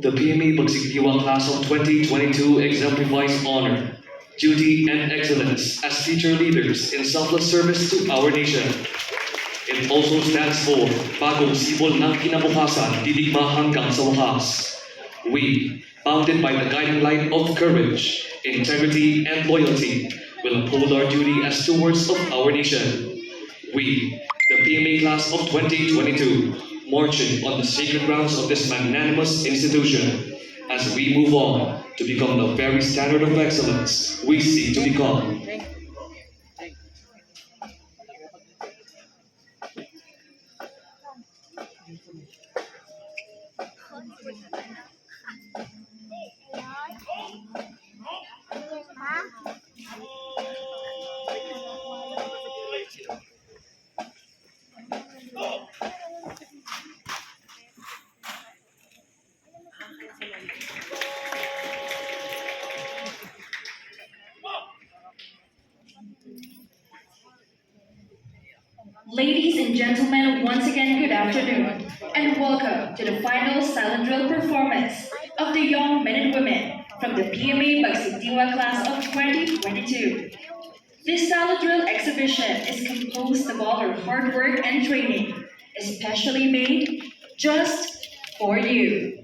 The PMA Bagsik-Diwa class of 2022 exemplifies honor, duty, and excellence as teacher leaders in selfless service to our nation. It also stands for Bagong Sibol ng Kinabukasan, Didigma hanggang sa wakas. We, bounded by the guiding light of courage, integrity, and loyalty, will uphold our duty as stewards of our nation. We, the PMA class of 2022, marching on the sacred grounds of this magnanimous institution, as we move on to become the very standard of excellence we seek to become. Ladies and gentlemen, once again, good afternoon, and welcome to the final silent drill performance of the young men and women from the PMA Bagsik-Diwa class of 2022. This silent drill exhibition is composed of all our hard work and training, especially made just for you.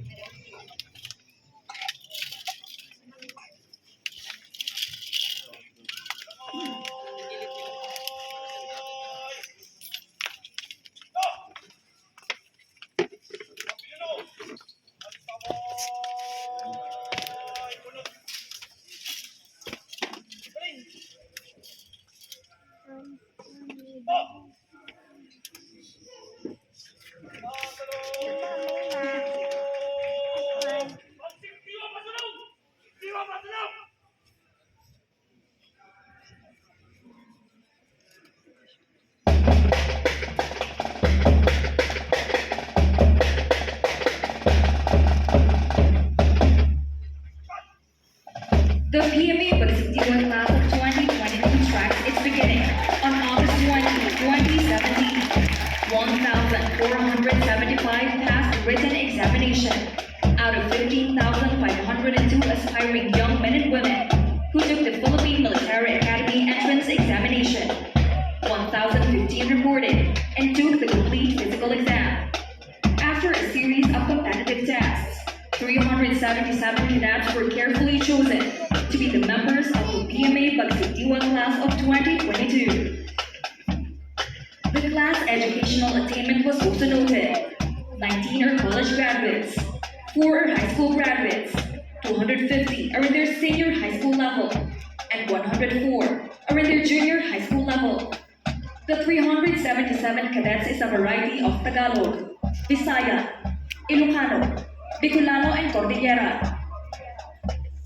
The PMA Bagsik-Diwa class of 2022 tracks its beginning on August 20, 2017. 1,475 passed written examination out of 15,502 aspiring young men and women who took the Philippine Military Academy entrance examination. 1,015 reported and took the complete physical exam. After a series of competitive tests, 377 cadets were carefully chosen to be the members of the PMA Bagsik-Diwa class of 2022. The class educational attainment was also noted. 19 are college graduates, 4 are high school graduates, 250 are in their senior high school level, and 104 are in their junior high school level. The 377 cadets is a variety of Tagalog, Bisaya, Ilocano, Bicolano, and Cordillera.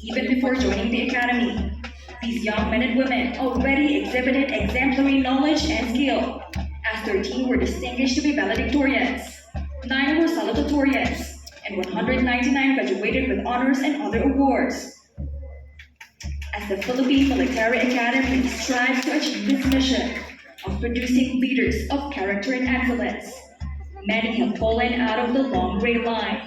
Even before joining the academy, these young men and women already exhibited exemplary knowledge and skill, as 13 were distinguished to be valedictorians, 9 were salutatorians, and 199 graduated with honors and other awards. As the Philippine Military Academy strives to achieve its mission of producing leaders of character and excellence, many have fallen out of the long gray line,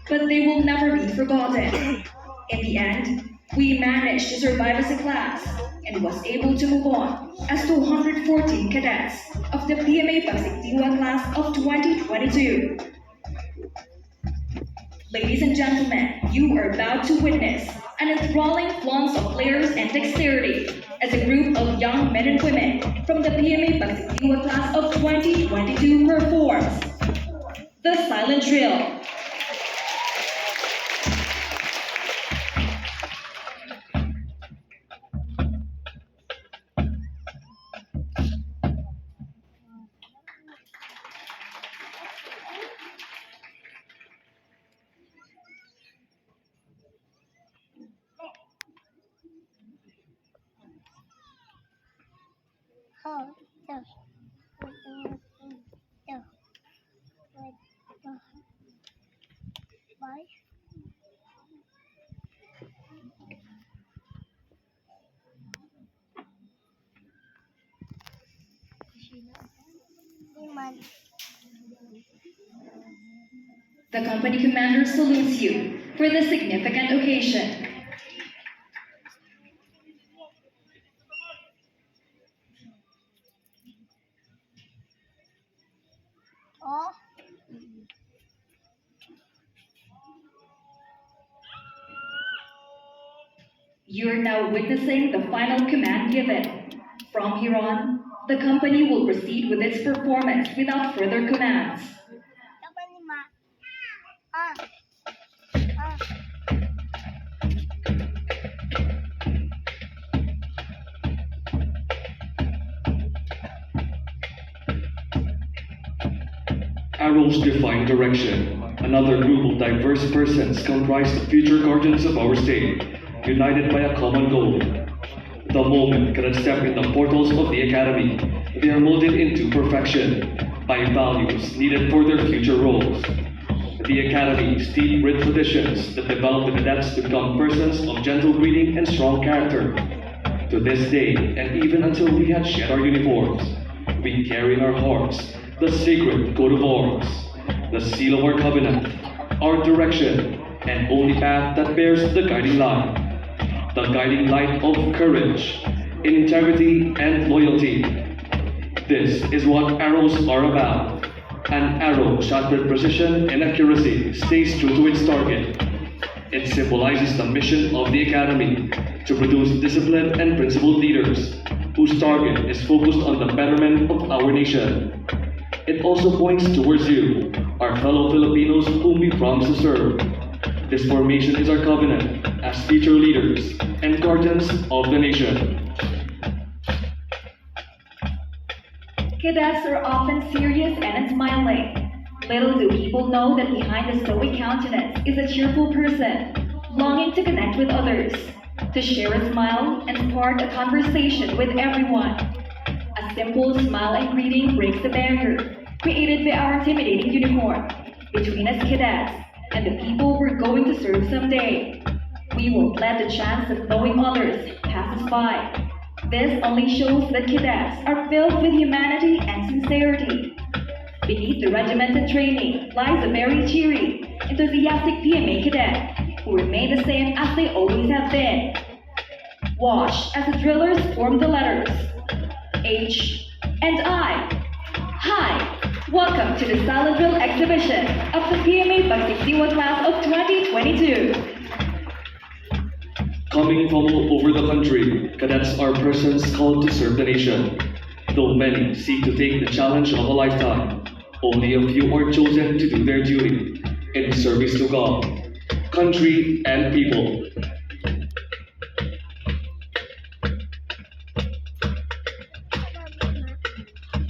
but they will never be forgotten. In the end, we managed to survive as a class and was able to move on as 214 cadets of the PMA Bagsik-Diwa class of 2022. Ladies and gentlemen, you are about to witness an enthralling flaunt of layers and dexterity as a group of young men and women from the PMA Bagsik-Diwa class of 2022 performs the silent drill. The company commander salutes you for this significant occasion. You are now witnessing the final command given. From here on, the company will proceed with its performance without further commands. Arrows define direction. Another group of diverse persons comprise the future guardians of our state, united by a common goal. The moment cadets step in the portals of the academy, they are molded into perfection by values needed for their future roles. The academy steeped with traditions that develop the cadets to become persons of gentle breeding and strong character. To this day, and even until we had shed our uniforms, we carry in our hearts the sacred coat of arms, the seal of our covenant, our direction, and only path that bears the guiding light. The guiding light of courage, integrity, and loyalty. This is what arrows are about. An arrow shot with precision and accuracy stays true to its target. It symbolizes the mission of the academy to produce disciplined and principled leaders whose target is focused on the betterment of our nation. It also points towards you, our fellow Filipinos whom we promise to serve. This formation is our covenant as future leaders and guardians of the nation. Cadets are often serious and smiling. Little do people know that behind the stoic countenance is a cheerful person, longing to connect with others, to share a smile and start a conversation with everyone. A simple smile and greeting breaks the barrier created by our intimidating uniform between us cadets and the people we're going to serve someday. We won't let the chance of knowing others pass us by. This only shows that cadets are filled with humanity and sincerity. Beneath the regimented training lies a very cheery, enthusiastic PMA cadet who remain the same as they always have been. Watch as the drillers form the letters H and I. Hi! Welcome to the silent drill exhibition of the PMA Bagsik-Diwa class of 2022. Coming from all over the country, cadets are persons called to serve the nation. Though many seek to take the challenge of a lifetime, only a few are chosen to do their duty in service to God, country, and people.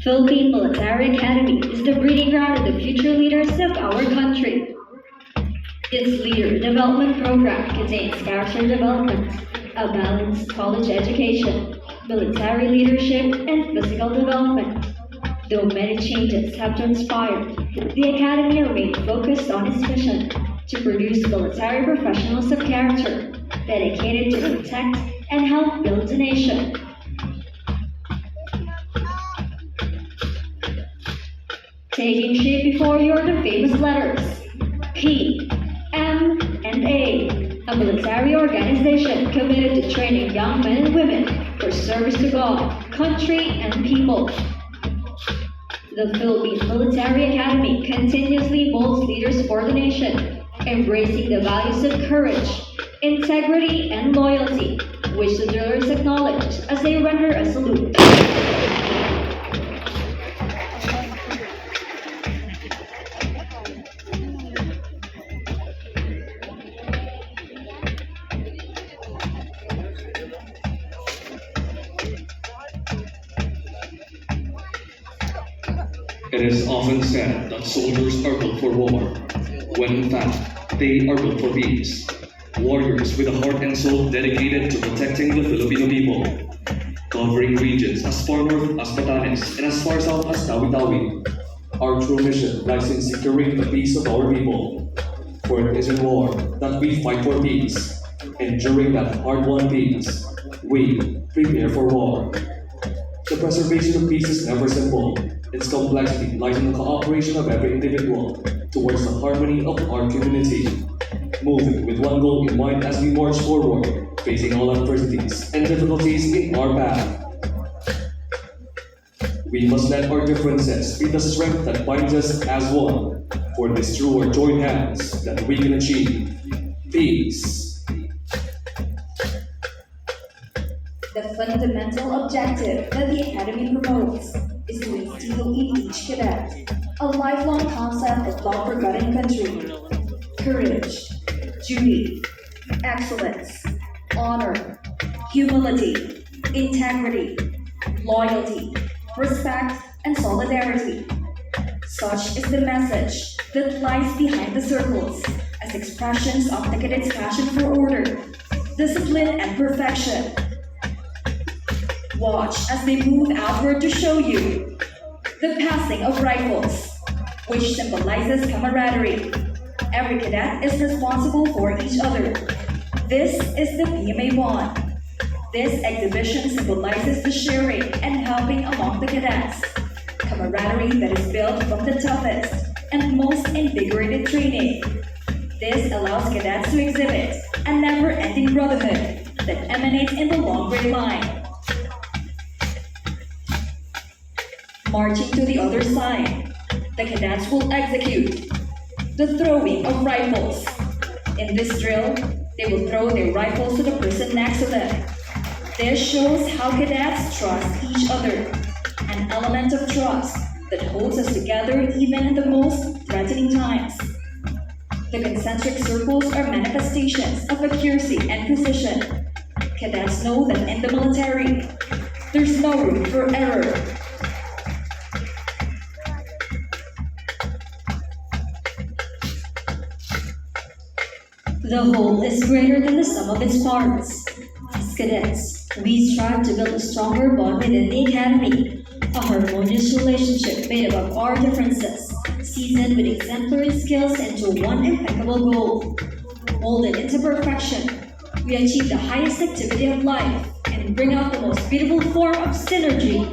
Philippine Military Academy is the breeding ground of the future leaders of our country. Its leader development program contains character development, a balanced college education, military leadership, and physical development. Though many changes have transpired, the Academy remained focused on its mission to produce military professionals of character, dedicated to protect and help build the nation. Taking shape before you are the famous letters P, M, and a military organization committed to training young men and women for service to God, country, and people. The Philippine Military Academy continuously molds leaders for the nation, embracing the values of courage, integrity, and loyalty, which the drillers acknowledge as they render a salute. It is often said that soldiers are built for war, when in fact, they are built for peace. Warriors with a heart and soul dedicated to protecting the Filipino people, covering regions as far north as Batanes and as far south as Tawi-Tawi. Our true mission lies in securing the peace of our people. For it is in war that we fight for peace, and during that hard-won peace, we prepare for war. The preservation of peace is never simple. Its complexity lies in the cooperation of every individual towards the harmony of our community. Moving common goal in mind as we march forward, facing all adversities and difficulties in our path. We must let our differences be the strength that binds us as one, for it is through our joined hands that we can achieve peace. The fundamental objective that the Academy promotes is to instill in each cadet a lifelong concept of love for God and country, courage, duty, excellence, honor, humility, integrity, loyalty, respect, and solidarity. Such is the message that lies behind the circles as expressions of the cadets' passion for order, discipline, and perfection. Watch as they move outward to show you the passing of rifles, which symbolizes camaraderie. Every cadet is responsible for each other. This is the PMA Bond. This exhibition symbolizes the sharing and helping among the cadets, camaraderie that is built from the toughest and most invigorated training. This allows cadets to exhibit a never-ending brotherhood that emanates in the long gray line. Marching to the other side, the cadets will execute the throwing of rifles. In this drill, they will throw their rifles to the person next to them. This shows how cadets trust each other, an element of trust that holds us together even in the most threatening times. The concentric circles are manifestations of accuracy and precision. Cadets know that in the military, there's no room for error. The whole is greater than the sum of its parts. As cadets, we strive to build a stronger bond within the Academy, a harmonious relationship made up of our differences, seasoned with exemplary skills into one impeccable goal. Molded into perfection, we achieve the highest activity of life and bring out the most beautiful form of synergy.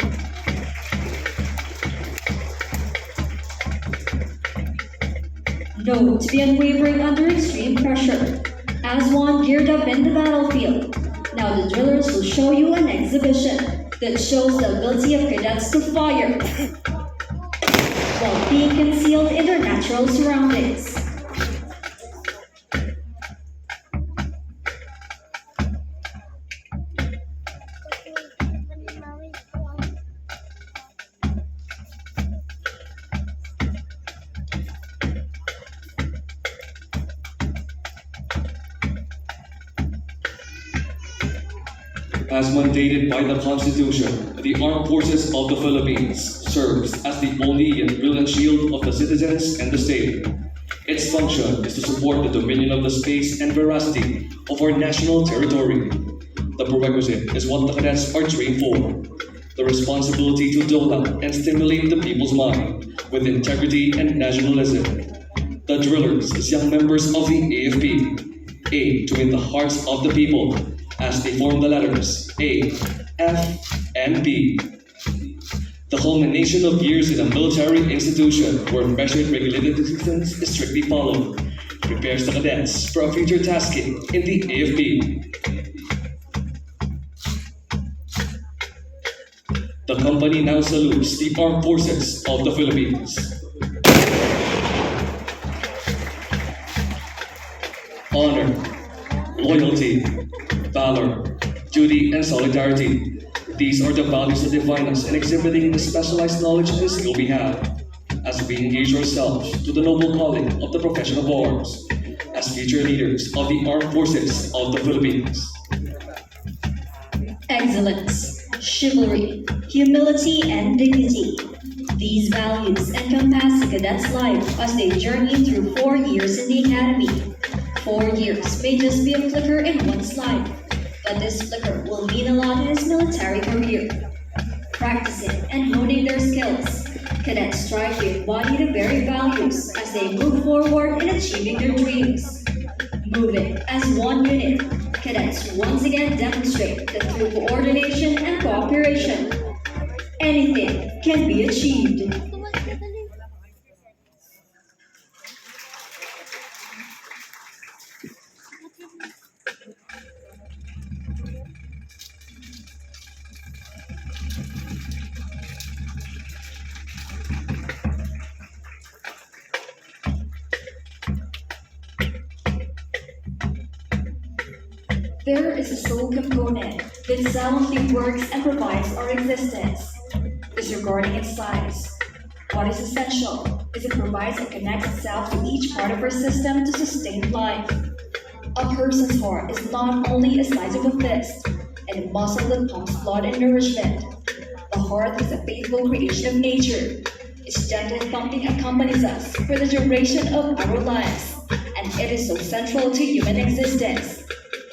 Know to be unwavering under extreme pressure. As one geared up in the battlefield, now the drillers will show you an exhibition that shows the ability of cadets to fire while being concealed in their natural surroundings. As mandated by the Constitution, the Armed Forces of the Philippines serves as the only yet brilliant shield of the citizens and the state. Its function is to support the dominion of the space and veracity of our national territory. The prerequisite is what the cadets are trained for: the responsibility to dole out and stimulate the people's mind with integrity and nationalism. The drillers, as young members of the AFP, aim to win the hearts of the people as they form the letters A, F, and B. The culmination of years in a military institution where measured regulated disciplines is strictly followed prepares the cadets for a future tasking in the AFP. The company now salutes the Armed Forces of the Philippines. Honor, loyalty, valor, duty, and solidarity. These are the values that define us in exhibiting the specialized knowledge and skill we have as we engage ourselves to the noble calling of the profession of arms as future leaders of the Armed Forces of the Philippines. Excellence, chivalry, humility, and dignity. These values encompass the cadet's life as they journey through 4 years in the Academy. 4 years may just be a flicker in one's life, but this flicker will mean a lot in his military career. Practicing and honing their skills, cadets strive to embody the very values as they move forward in achieving their dreams. Moving as one unit, cadets once again demonstrate that through coordination and cooperation, anything can be achieved. There is a soul component that silently works and provides our existence, disregarding its size. What is essential is it provides and connects itself to each part of our system to sustain life. A person's heart is not only a size of a fist and a muscle that pumps blood and nourishment. The heart is a faithful creation of nature. Its gentle thumping accompanies us for the duration of our lives, and it is so central to human existence.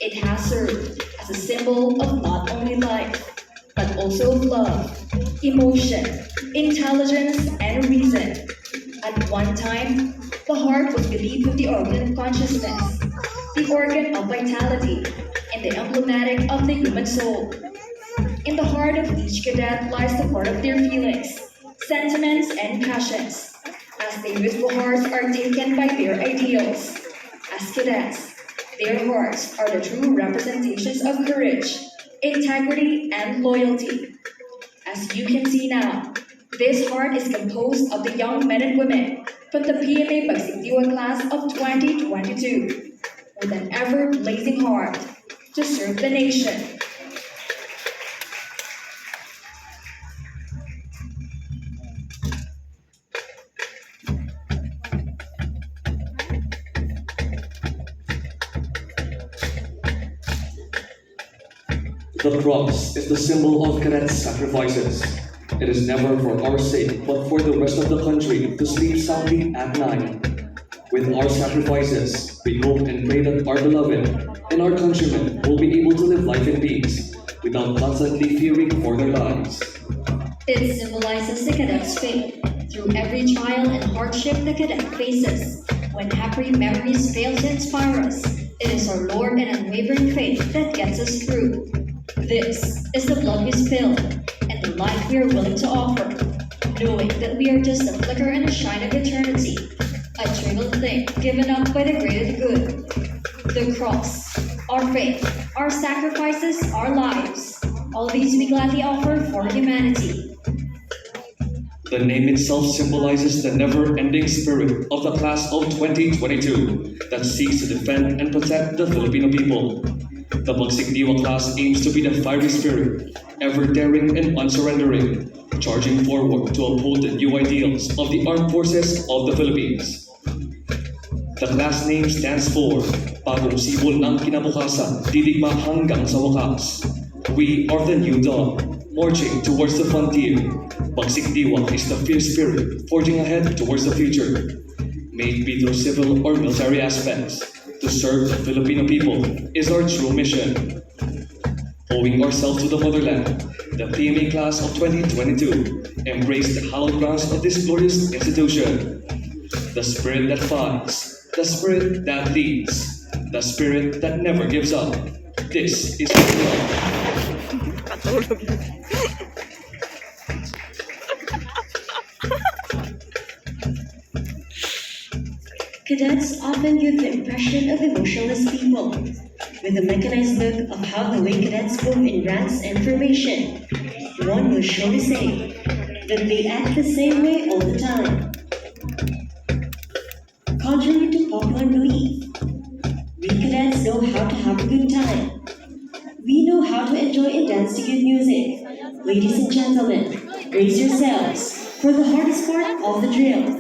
It has served as a symbol of not only life, but also of love, emotion, intelligence, and reason. At one time, the heart was believed to be the organ of consciousness, the organ of vitality, and the emblematic of the human soul. In the heart of each cadet lies the heart of their feelings, sentiments, and passions. As their youthful hearts are taken by their ideals. As cadets, their hearts are the true representations of courage, integrity, and loyalty. As you can see now, this heart is composed of the young men and women from the PMA Bagsik-Diwa class of 2022, with an ever-blazing heart to serve the nation. The cross is the symbol of cadets' sacrifices. It is never for our sake, but for the rest of the country to sleep soundly at night. With our sacrifices, we hope and pray that our beloved and our countrymen will be able to live life in peace without constantly fearing for their lives. It symbolizes the cadet's faith through every trial and hardship the cadet faces. When happy memories fail to inspire us, it is our Lord and unwavering faith that gets us through. This is the blood we spill and the life we are willing to offer, knowing that we are just a flicker and a shine of eternity, a trivial thing given up by the greater good. The cross, our faith, our sacrifices, our lives, all these we gladly offer for humanity. The name itself symbolizes the never-ending spirit of the class of 2022 that seeks to defend and protect the Filipino people. The Bagsik-Diwa class aims to be the fiery spirit, ever daring and unsurrendering, charging forward to uphold the new ideals of the armed forces of the Philippines. The class name stands for Bagong Sibol ng Kinabukasan, Didigma hanggang sa wakas. We are the new dawn, marching towards the frontier. Bagsik-Diwa is the fierce spirit, forging ahead towards the future. May it be through civil or military aspects, to serve the Filipino people is our true mission. Owing ourselves to the motherland, the PMA class of 2022 embraced the hallowed grounds of this glorious institution. The spirit that fights, the spirit that leads, the spirit that never gives up. This is love. Cadets often give the impression of emotionless people, with a mechanized look of how the way cadets move in ranks and formation. One will surely say that they act the same way all the time. Contrary to popular belief, we cadets know how to have a good time. We know how to enjoy and dance to good music. Ladies and gentlemen, raise yourselves for the hardest part of the drill.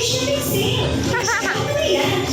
shopping sale. Ano yan?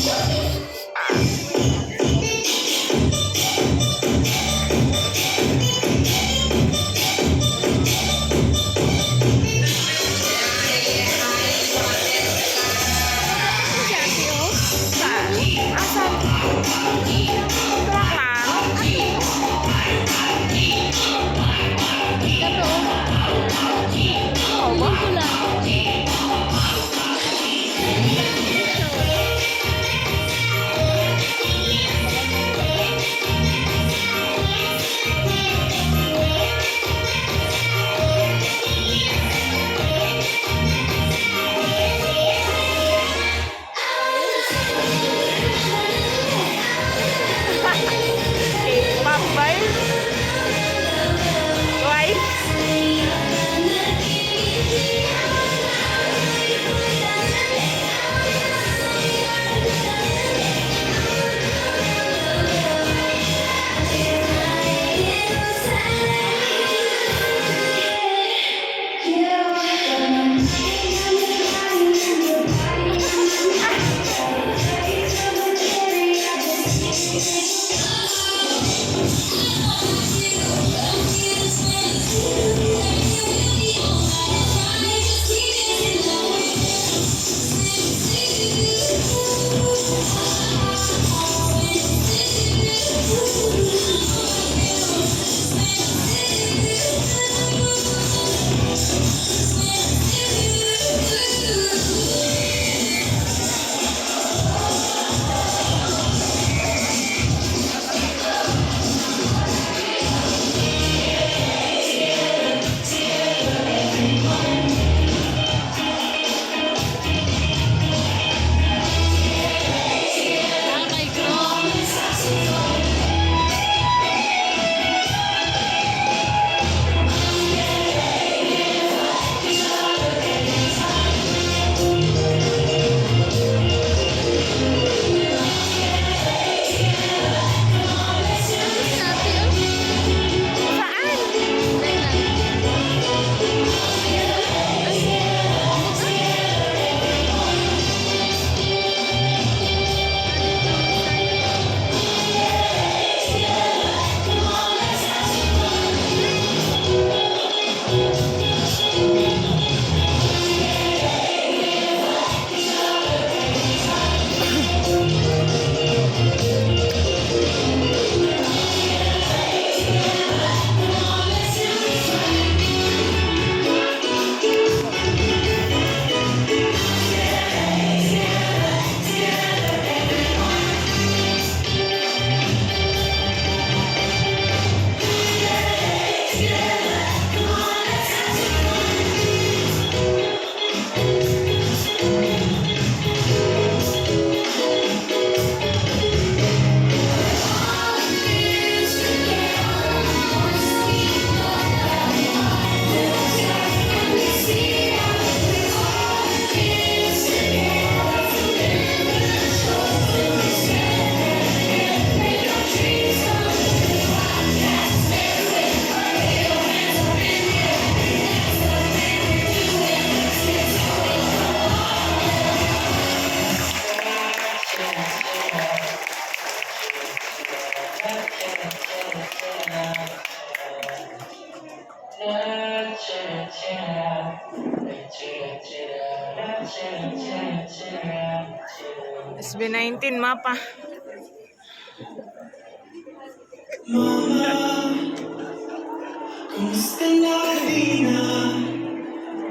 SB19 mapa.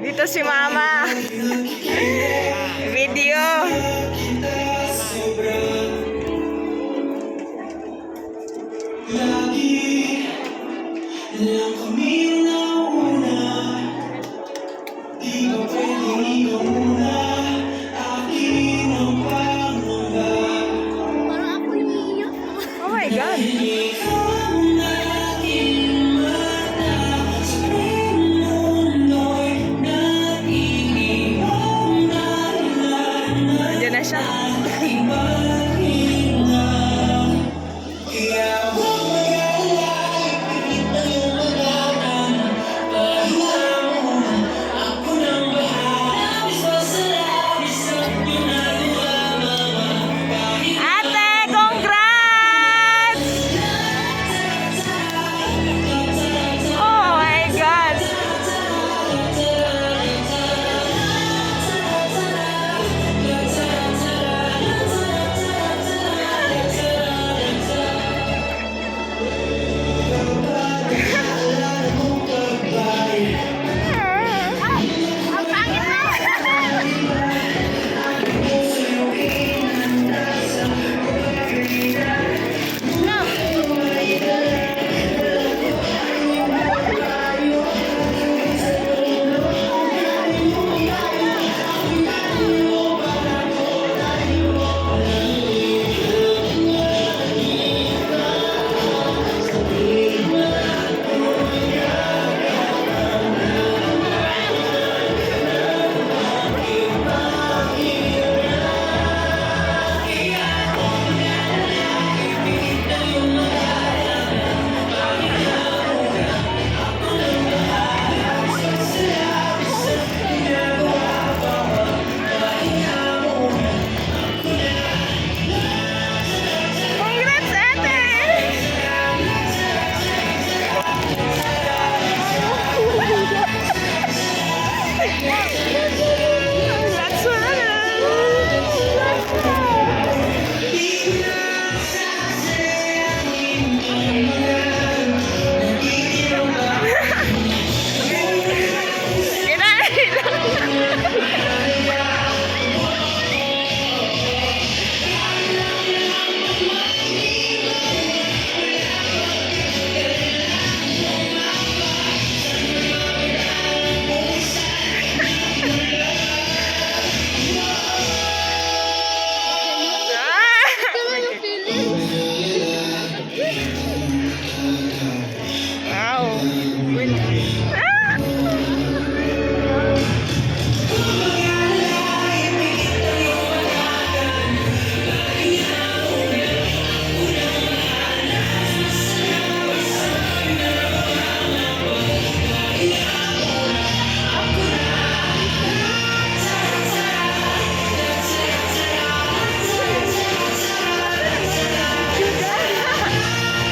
Dito si Mama. Video. Lagi lang kami nauna. Di ba pwedeng ikaw muna? Akin ang pangamba. Oh my God. Ikaw ang aking mata. Sa mundo'y nag-iiwaw na lang. Nandiyan na siya. Aking pahinga. Kaya huwag mag-alala, kita yung magaman. Pahinga muna, ako nang bahala. Labis pa sa labis ang namin.